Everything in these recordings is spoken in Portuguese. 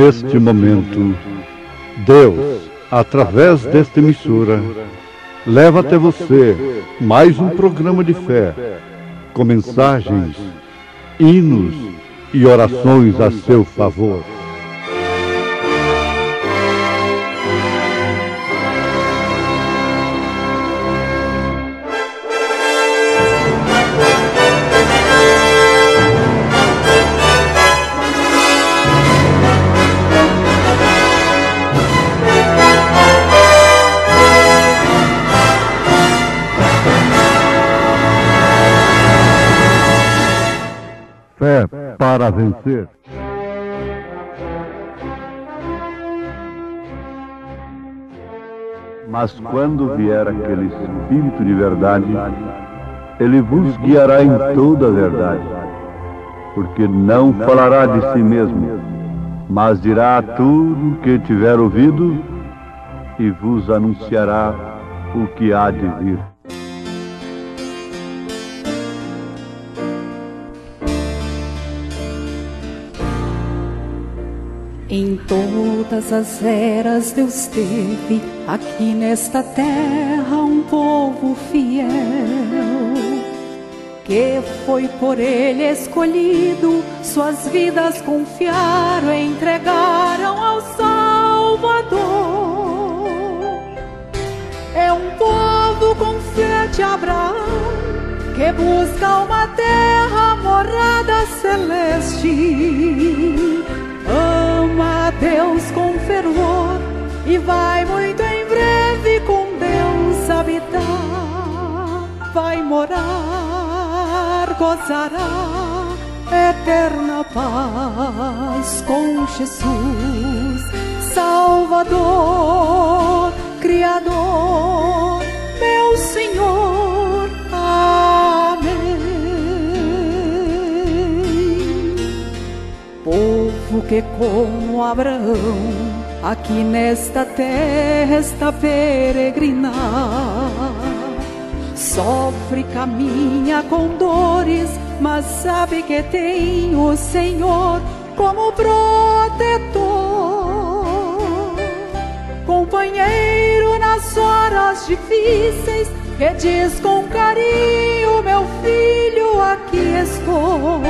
Neste momento, Deus, através desta emissora, leva até você mais um programa de fé, com mensagens, hinos e orações a seu favor. Fé para vencer. Mas quando vier aquele Espírito de verdade, ele vos guiará em toda a verdade, porque não falará de si mesmo, mas dirá tudo o que tiver ouvido e vos anunciará o que há de vir. Em todas as eras Deus teve aqui nesta terra um povo fiel, que foi por Ele escolhido, suas vidas confiaram, entregaram ao Salvador. É um povo com fé de Abraão, que busca uma terra, morada celeste. Ama a Deus com fervor e vai muito em breve com Deus habitar. Vai morar, gozará eterna paz com Jesus, Salvador, Criador, meu Senhor. Amém. Povo que como Abraão aqui nesta terra está peregrinar, sofre, caminha com dores, mas sabe que tem o Senhor como protetor, companheiro nas horas difíceis, que diz com carinho: meu filho, aqui estou.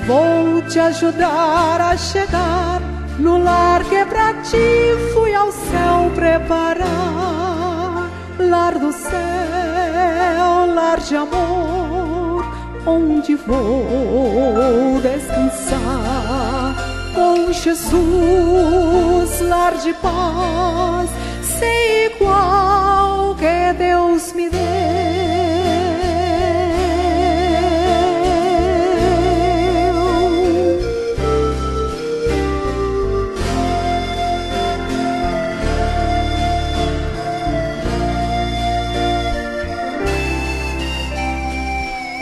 Vou te ajudar a chegar no lar que pra ti fui ao céu preparar. Lar do céu, lar de amor, onde vou descansar com Jesus. Lar de paz, sem igual, que Deus me deu.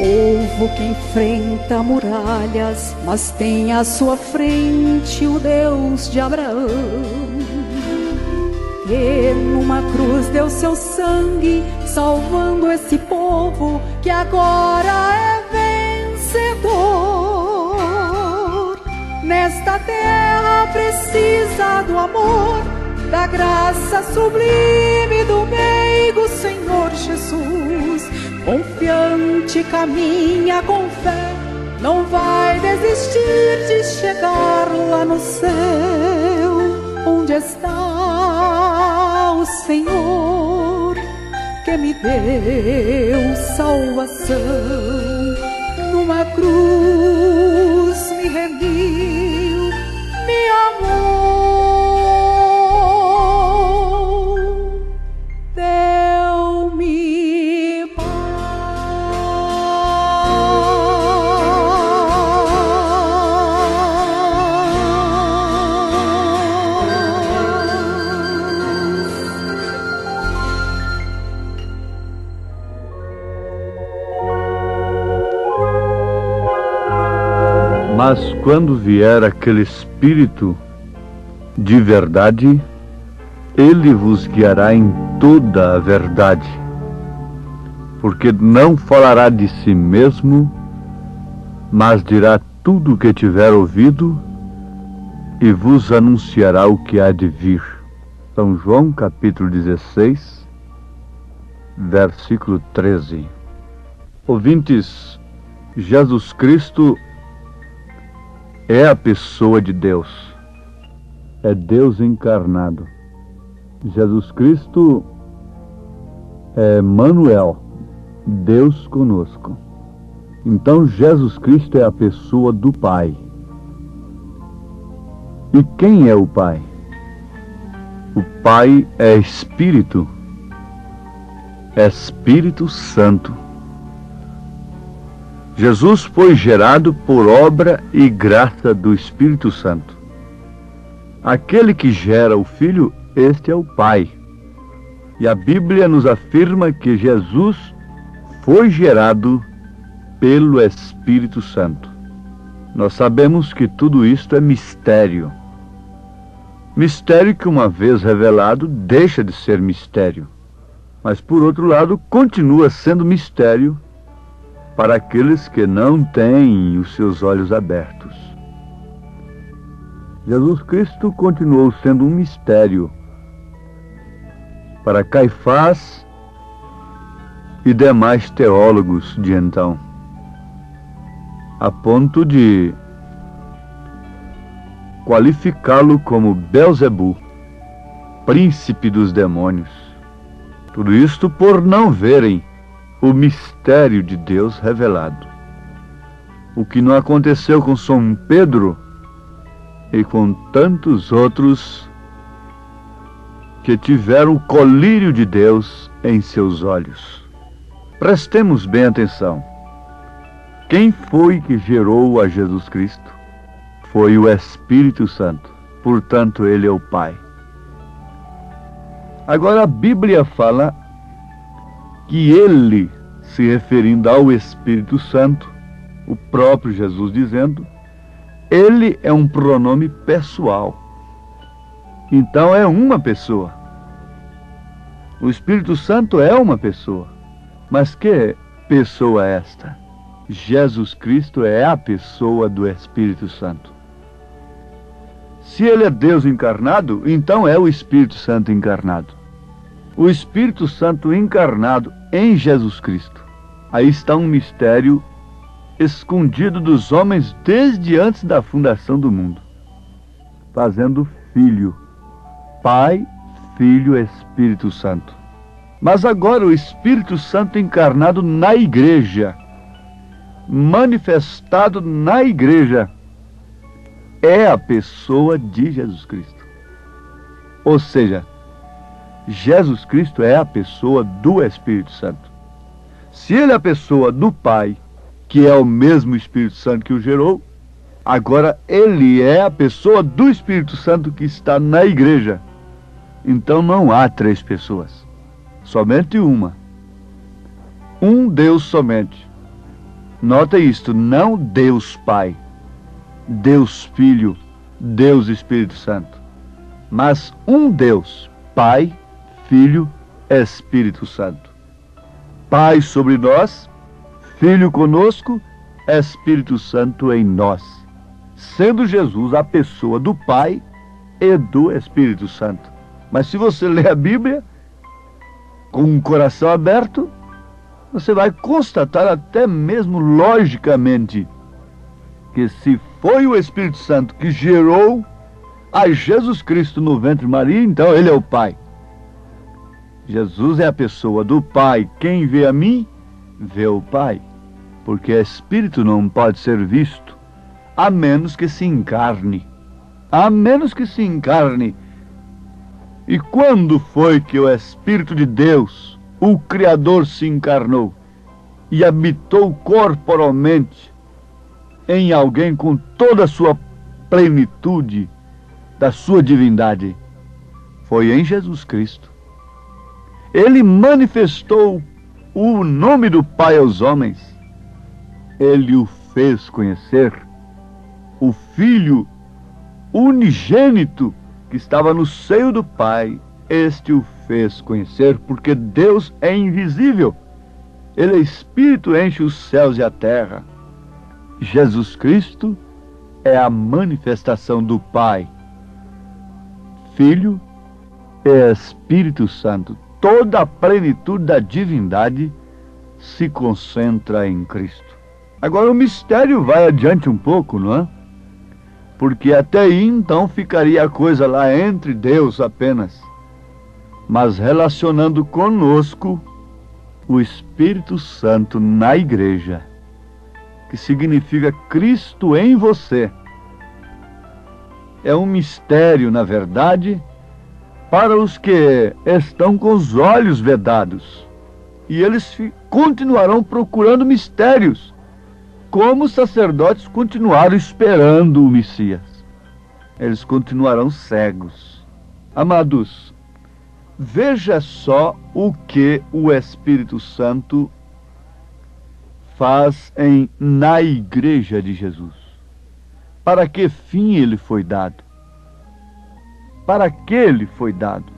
Povo que enfrenta muralhas, mas tem à sua frente o Deus de Abraão, que numa cruz deu seu sangue, salvando esse povo que agora é vencedor. Nesta terra precisa do amor, da graça sublime do meigo Senhor Jesus. Confiante caminha com fé, não vai desistir de chegar lá no céu, onde está o Senhor que me deu salvação. Numa cruz me remiu, me amou, deu-me Mas quando vier aquele Espírito de verdade, ele vos guiará em toda a verdade, porque não falará de si mesmo, mas dirá tudo o que tiver ouvido e vos anunciará o que há de vir. São João, capítulo 16, versículo 13. Ouvintes, Jesus Cristo é a pessoa de Deus. É Deus encarnado. Jesus Cristo é Emmanuel, Deus conosco. Então Jesus Cristo é a pessoa do Pai. E quem é o Pai? O Pai é Espírito, Espírito Santo. Jesus foi gerado por obra e graça do Espírito Santo. Aquele que gera o Filho, este é o Pai. E a Bíblia nos afirma que Jesus foi gerado pelo Espírito Santo. Nós sabemos que tudo isto é mistério. Mistério que, uma vez revelado, deixa de ser mistério. Mas, por outro lado, continua sendo mistério para aqueles que não têm os seus olhos abertos. Jesus Cristo continuou sendo um mistério para Caifás e demais teólogos de então, a ponto de qualificá-lo como Belzebu, príncipe dos demônios. Tudo isto por não verem o mistério de Deus revelado. O que não aconteceu com São Pedro e com tantos outros que tiveram o colírio de Deus em seus olhos. Prestemos bem atenção. Quem foi que gerou a Jesus Cristo? Foi o Espírito Santo. Portanto, ele é o Pai. Agora a Bíblia fala que ele, se referindo ao Espírito Santo, o próprio Jesus dizendo, ele é um pronome pessoal. Então é uma pessoa. O Espírito Santo é uma pessoa. Mas que pessoa é esta? Jesus Cristo é a pessoa do Espírito Santo. Se ele é Deus encarnado, então é o Espírito Santo encarnado. O Espírito Santo encarnado em Jesus Cristo. Aí está um mistério escondido dos homens desde antes da fundação do mundo, fazendo Filho, Pai, Filho, Espírito Santo. Mas agora o Espírito Santo encarnado na igreja, manifestado na igreja, é a pessoa de Jesus Cristo. Ou seja, Jesus Cristo é a pessoa do Espírito Santo. Se ele é a pessoa do Pai, que é o mesmo Espírito Santo que o gerou, agora ele é a pessoa do Espírito Santo que está na igreja. Então não há três pessoas, somente uma. Um Deus somente. Nota isto, não Deus Pai, Deus Filho, Deus Espírito Santo, mas um Deus, Pai, Filho, Espírito Santo. Pai sobre nós, Filho conosco, Espírito Santo em nós, sendo Jesus a pessoa do Pai e do Espírito Santo. Mas se você ler a Bíblia com um coração aberto, você vai constatar até mesmo logicamente que se foi o Espírito Santo que gerou a Jesus Cristo no ventre de Maria, então ele é o Pai. Jesus é a pessoa do Pai. Quem vê a mim, vê o Pai. Porque Espírito não pode ser visto, a menos que se encarne. A menos que se encarne. E quando foi que o Espírito de Deus, o Criador, se encarnou e habitou corporalmente em alguém com toda a sua plenitude da sua divindade? Foi em Jesus Cristo. Ele manifestou o nome do Pai aos homens. Ele o fez conhecer. O Filho unigênito que estava no seio do Pai, este o fez conhecer, porque Deus é invisível. Ele é Espírito, enche os céus e a terra. Jesus Cristo é a manifestação do Pai. Filho e Espírito Santo. Toda a plenitude da divindade se concentra em Cristo. Agora o mistério vai adiante um pouco, não é? Porque até aí então ficaria a coisa lá entre Deus apenas, mas relacionando conosco o Espírito Santo na igreja, que significa Cristo em você. É um mistério, na verdade, para os que estão com os olhos vedados. E eles continuarão procurando mistérios, como os sacerdotes continuaram esperando o Messias. Eles continuarão cegos. Amados, veja só o que o Espírito Santo faz na igreja de Jesus. Para que fim ele foi dado? Para que ele foi dado?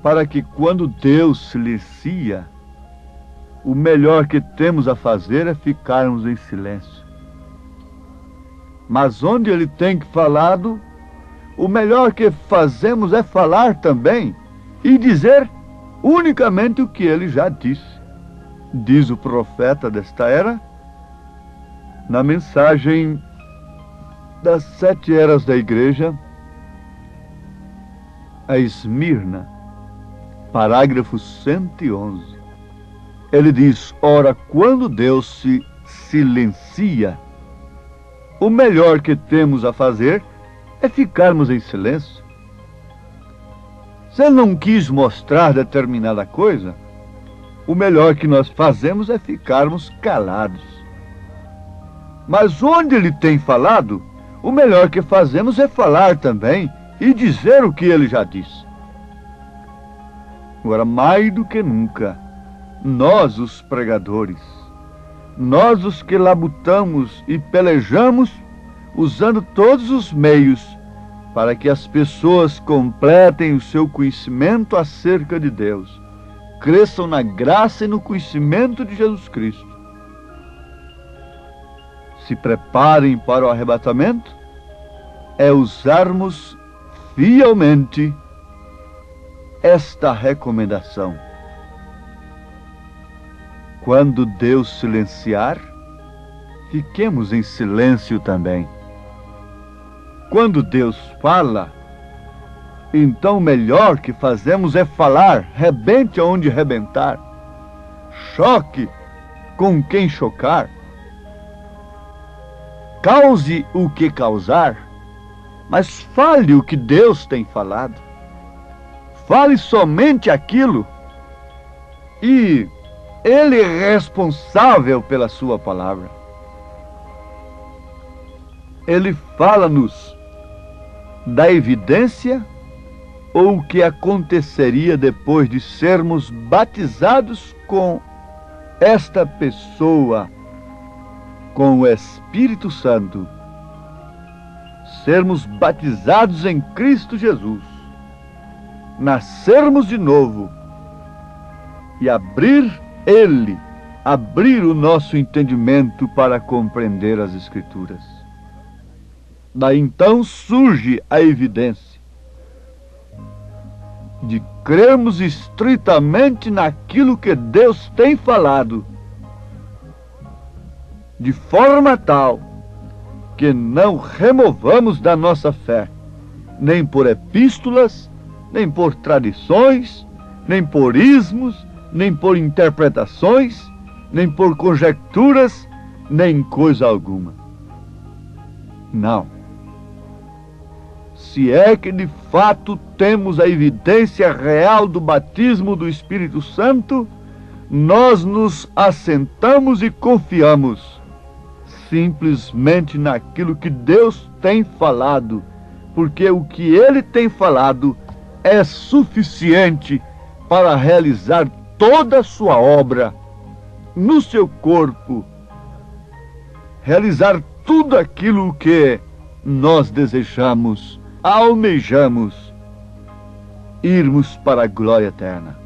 Para que quando Deus silencia, o melhor que temos a fazer é ficarmos em silêncio. Mas onde ele tem falado, o melhor que fazemos é falar também e dizer unicamente o que ele já disse. Diz o profeta desta era, na mensagem das 7 eras da igreja, a Esmirna, parágrafo 111. Ele diz: ora, quando Deus se silencia, o melhor que temos a fazer é ficarmos em silêncio. Se ele não quis mostrar determinada coisa, o melhor que nós fazemos é ficarmos calados. Mas onde ele tem falado, o melhor que fazemos é falar também e dizer o que ele já disse. Agora, mais do que nunca, nós, os pregadores, nós, os que labutamos e pelejamos, usando todos os meios para que as pessoas completem o seu conhecimento acerca de Deus, cresçam na graça e no conhecimento de Jesus Cristo, se preparem para o arrebatamento, é usarmos fielmente esta recomendação. Quando Deus silenciar, fiquemos em silêncio também. Quando Deus fala, então o melhor que fazemos é falar, rebente aonde rebentar, choque com quem chocar, cause o que causar, mas fale o que Deus tem falado. Fale somente aquilo, e Ele é responsável pela sua palavra. Ele fala-nos da evidência ou o que aconteceria depois de sermos batizados com esta pessoa, com o Espírito Santo, sermos batizados em Cristo Jesus, nascermos de novo e abrir o nosso entendimento para compreender as Escrituras. Daí então surge a evidência de crermos estritamente naquilo que Deus tem falado, de forma tal que não removamos da nossa fé, nem por epístolas, nem por tradições, nem por ismos, nem por interpretações, nem por conjecturas, nem coisa alguma. Não. Se é que de fato temos a evidência real do batismo do Espírito Santo, nós nos assentamos e confiamos simplesmente naquilo que Deus tem falado, porque o que Ele tem falado é suficiente para realizar toda a sua obra no seu corpo, realizar tudo aquilo que nós desejamos, almejamos, irmos para a glória eterna.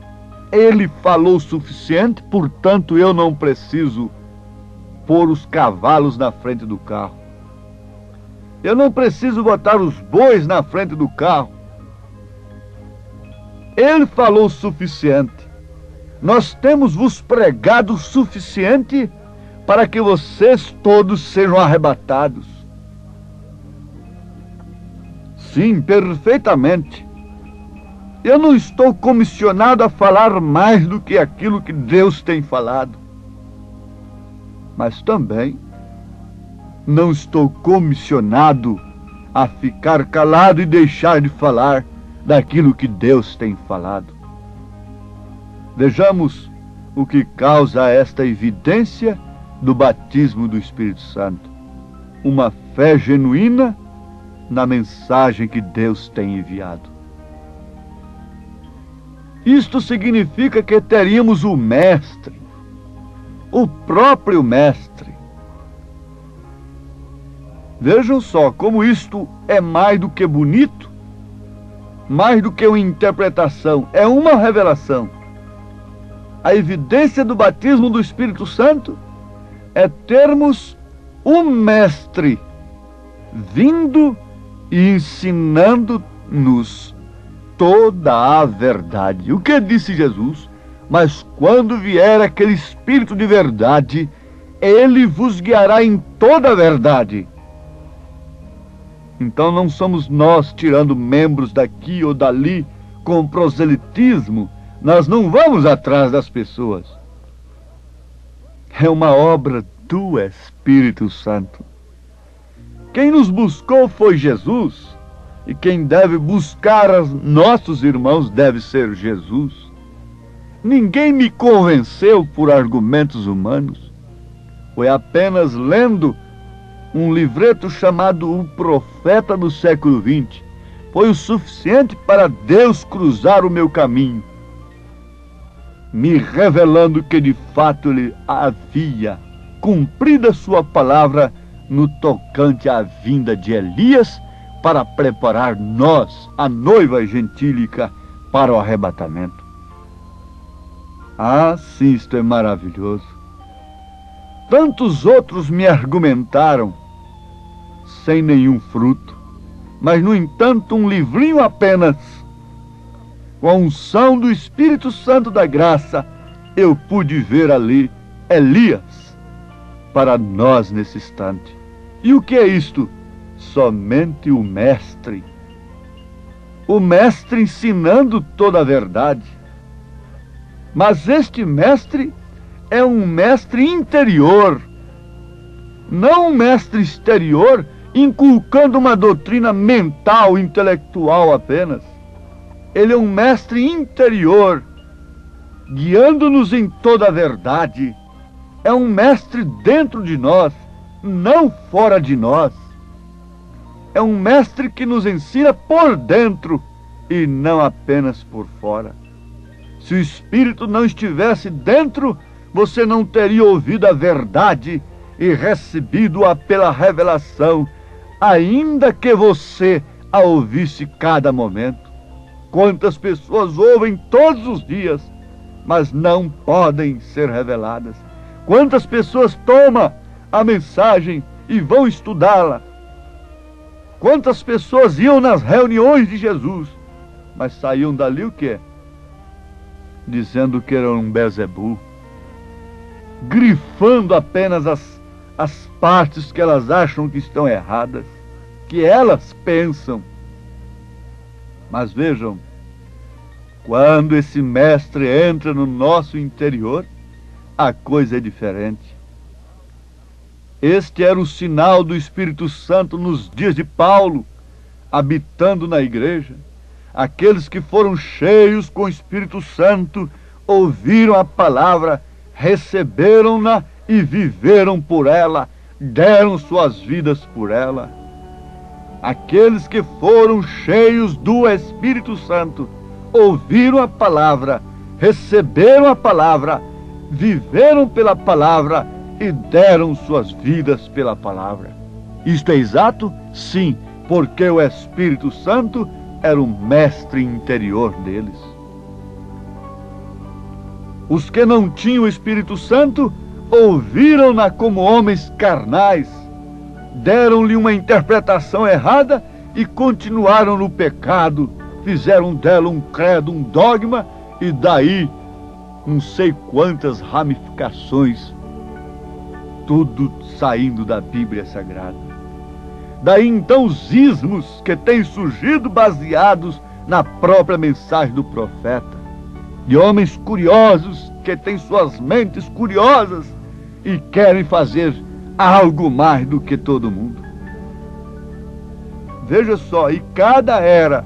Ele falou o suficiente, portanto eu não preciso pôr os cavalos na frente do carro. Eu não preciso botar os bois na frente do carro. Ele falou o suficiente. Nós temos vos pregado o suficiente para que vocês todos sejam arrebatados. Sim, perfeitamente. Eu não estou comissionado a falar mais do que aquilo que Deus tem falado. Mas também não estou comissionado a ficar calado e deixar de falar daquilo que Deus tem falado. Vejamos o que causa esta evidência do batismo do Espírito Santo. Uma fé genuína na mensagem que Deus tem enviado. Isto significa que teríamos o Mestre, o próprio Mestre. Vejam só como isto é mais do que bonito, mais do que uma interpretação, é uma revelação. A evidência do batismo do Espírito Santo é termos o Mestre vindo e ensinando-nos toda a verdade. O que disse Jesus? Mas quando vier aquele Espírito de verdade, ele vos guiará em toda a verdade. Então não somos nós tirando membros daqui ou dali com proselitismo. Nós não vamos atrás das pessoas. É uma obra do Espírito Santo. Quem nos buscou foi Jesus, e quem deve buscar os nossos irmãos deve ser Jesus. Ninguém me convenceu por argumentos humanos. Foi apenas lendo um livreto chamado O Profeta do século XX. Foi o suficiente para Deus cruzar o meu caminho, me revelando que de fato ele havia cumprido a sua palavra no tocante à vinda de Elias para preparar nós, a noiva gentílica, para o arrebatamento. Ah, sim, isto é maravilhoso. Tantos outros me argumentaram sem nenhum fruto, mas no entanto um livrinho apenas, com a unção do Espírito Santo da graça, eu pude ver ali Elias para nós nesse instante. E o que é isto? Somente o Mestre. O Mestre ensinando toda a verdade. Mas este Mestre é um Mestre interior, não um Mestre exterior inculcando uma doutrina mental, intelectual apenas. Ele é um Mestre interior, guiando-nos em toda a verdade. É um Mestre dentro de nós, não fora de nós. É um Mestre que nos ensina por dentro e não apenas por fora. Se o Espírito não estivesse dentro, você não teria ouvido a verdade e recebido-a pela revelação, ainda que você a ouvisse cada momento. Quantas pessoas ouvem todos os dias, mas não podem ser reveladas. Quantas pessoas tomam a mensagem e vão estudá-la. Quantas pessoas iam nas reuniões de Jesus, mas saíam dali o quê? Dizendo que eram um Beelzebul, grifando apenas as partes que elas acham que estão erradas, que elas pensam. Mas vejam, quando esse Mestre entra no nosso interior, a coisa é diferente. Este era o sinal do Espírito Santo nos dias de Paulo, habitando na igreja. Aqueles que foram cheios com o Espírito Santo ouviram a palavra, receberam-na e viveram por ela, deram suas vidas por ela. Aqueles que foram cheios do Espírito Santo ouviram a palavra, receberam a palavra, viveram pela palavra e deram suas vidas pela palavra. Isto é exato? Sim, porque o Espírito Santo era o Mestre interior deles. Os que não tinham o Espírito Santo ouviram-na como homens carnais, deram-lhe uma interpretação errada e continuaram no pecado, fizeram dela um credo, um dogma, e daí não sei quantas ramificações, tudo saindo da Bíblia Sagrada. Daí então os ismos que têm surgido baseados na própria mensagem do profeta, de homens curiosos que têm suas mentes curiosas e querem fazer algo mais do que todo mundo. Veja só, e cada era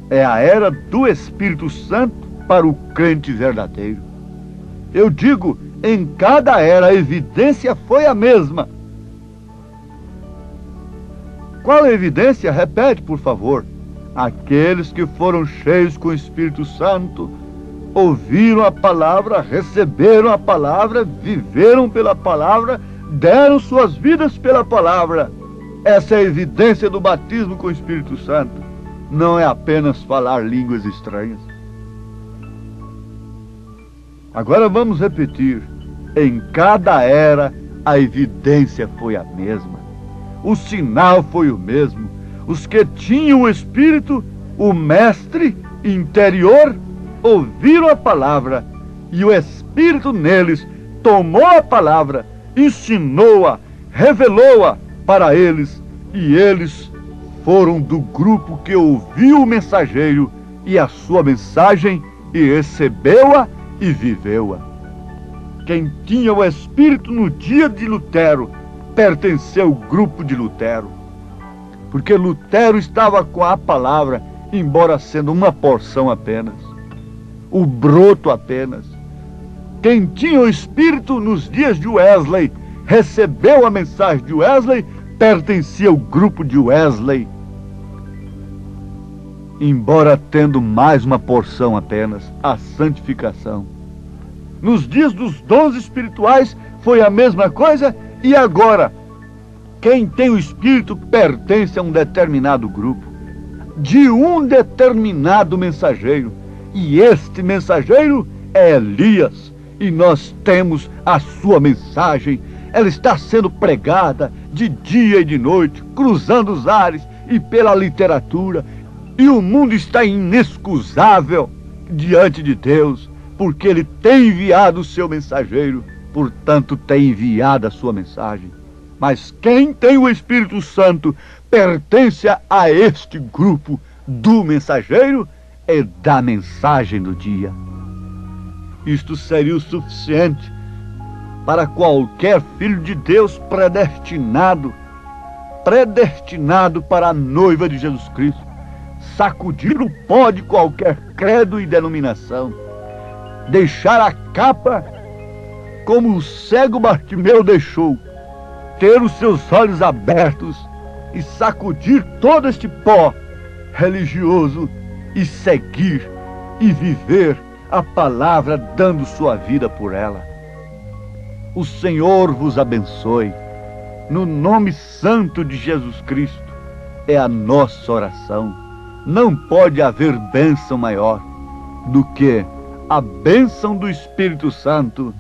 é a era do Espírito Santo para o crente verdadeiro. Eu digo, em cada era a evidência foi a mesma. Qual a evidência? Repete, por favor. Aqueles que foram cheios com o Espírito Santo, ouviram a palavra, receberam a palavra, viveram pela palavra, deram suas vidas pela palavra. Essa é a evidência do batismo com o Espírito Santo. Não é apenas falar línguas estranhas. Agora vamos repetir. Em cada era a evidência foi a mesma. O sinal foi o mesmo. Os que tinham o Espírito, o mestre interior, ouviram a palavra, e o Espírito neles tomou a palavra, ensinou-a, revelou-a para eles, e eles foram do grupo que ouviu o mensageiro e a sua mensagem, e recebeu-a e viveu-a. Quem tinha o Espírito no dia de Lutero pertenceu ao grupo de Lutero, porque Lutero estava com a palavra, embora sendo uma porção apenas, o broto apenas. Quem tinha o Espírito nos dias de Wesley, recebeu a mensagem de Wesley, pertencia ao grupo de Wesley, embora tendo mais uma porção apenas, a santificação. Nos dias dos dons espirituais foi a mesma coisa, e agora quem tem o Espírito pertence a um determinado grupo, de um determinado mensageiro, e este mensageiro é Elias, e nós temos a sua mensagem. Ela está sendo pregada de dia e de noite, cruzando os ares e pela literatura, e o mundo está inexcusável diante de Deus, porque Ele tem enviado o seu mensageiro, portanto tem enviado a sua mensagem. Mas quem tem o Espírito Santo pertence a este grupo do mensageiro e da mensagem do dia. Isto seria o suficiente para qualquer filho de Deus predestinado para a noiva de Jesus Cristo, sacudir o pó de qualquer credo e denominação, deixar a capa como o cego Bartimeu deixou, ter os seus olhos abertos e sacudir todo este pó religioso e seguir e viver a palavra, dando sua vida por ela. O Senhor vos abençoe. No nome santo de Jesus Cristo é a nossa oração. Não pode haver bênção maior do que a bênção do Espírito Santo.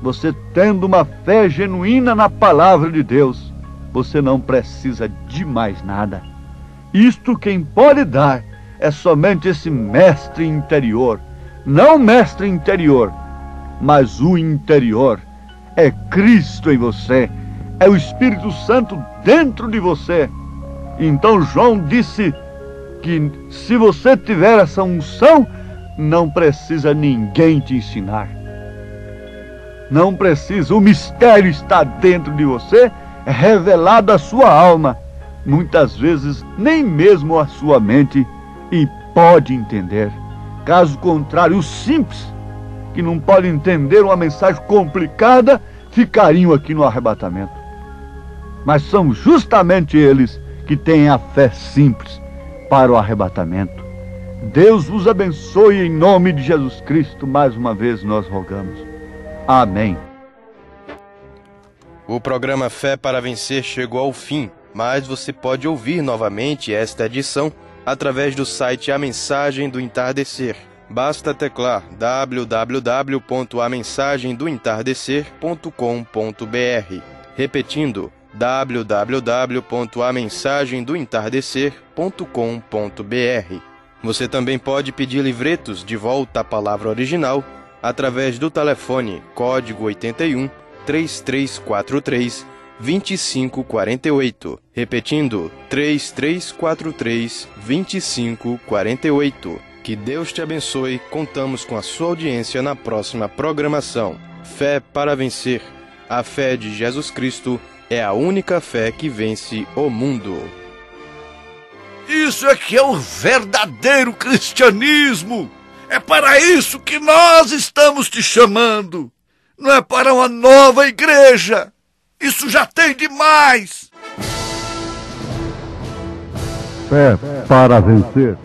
Você tendo uma fé genuína na palavra de Deus, você não precisa de mais nada. Isto quem pode dar é somente esse mestre interior. Não o mestre interior, mas o interior. É Cristo em você, é o Espírito Santo dentro de você. Então João disse que se você tiver essa unção, não precisa ninguém te ensinar. Não precisa, o mistério está dentro de você, é revelado à sua alma, muitas vezes nem mesmo a sua mente, e pode entender. Caso contrário, os simples, que não podem entender uma mensagem complicada, ficariam aqui no arrebatamento. Mas são justamente eles que têm a fé simples para o arrebatamento. Deus vos abençoe em nome de Jesus Cristo. Mais uma vez nós rogamos. Amém. O programa Fé para Vencer chegou ao fim, mas você pode ouvir novamente esta edição através do site A Mensagem do Entardecer. Basta teclar www.amensagemdoentardecer.com.br. Repetindo, www.amensagemdoentardecer.com.br. Você também pode pedir livretos de volta à palavra original através do telefone código 81 3343 2548. Repetindo, 3343 2548. Que Deus te abençoe. Contamos com a sua audiência na próxima programação. Fé para vencer. A fé de Jesus Cristo é a única fé que vence o mundo. Isso é que é o verdadeiro cristianismo. É para isso que nós estamos te chamando. Não é para uma nova igreja. Isso já tem demais. Fé para vencer.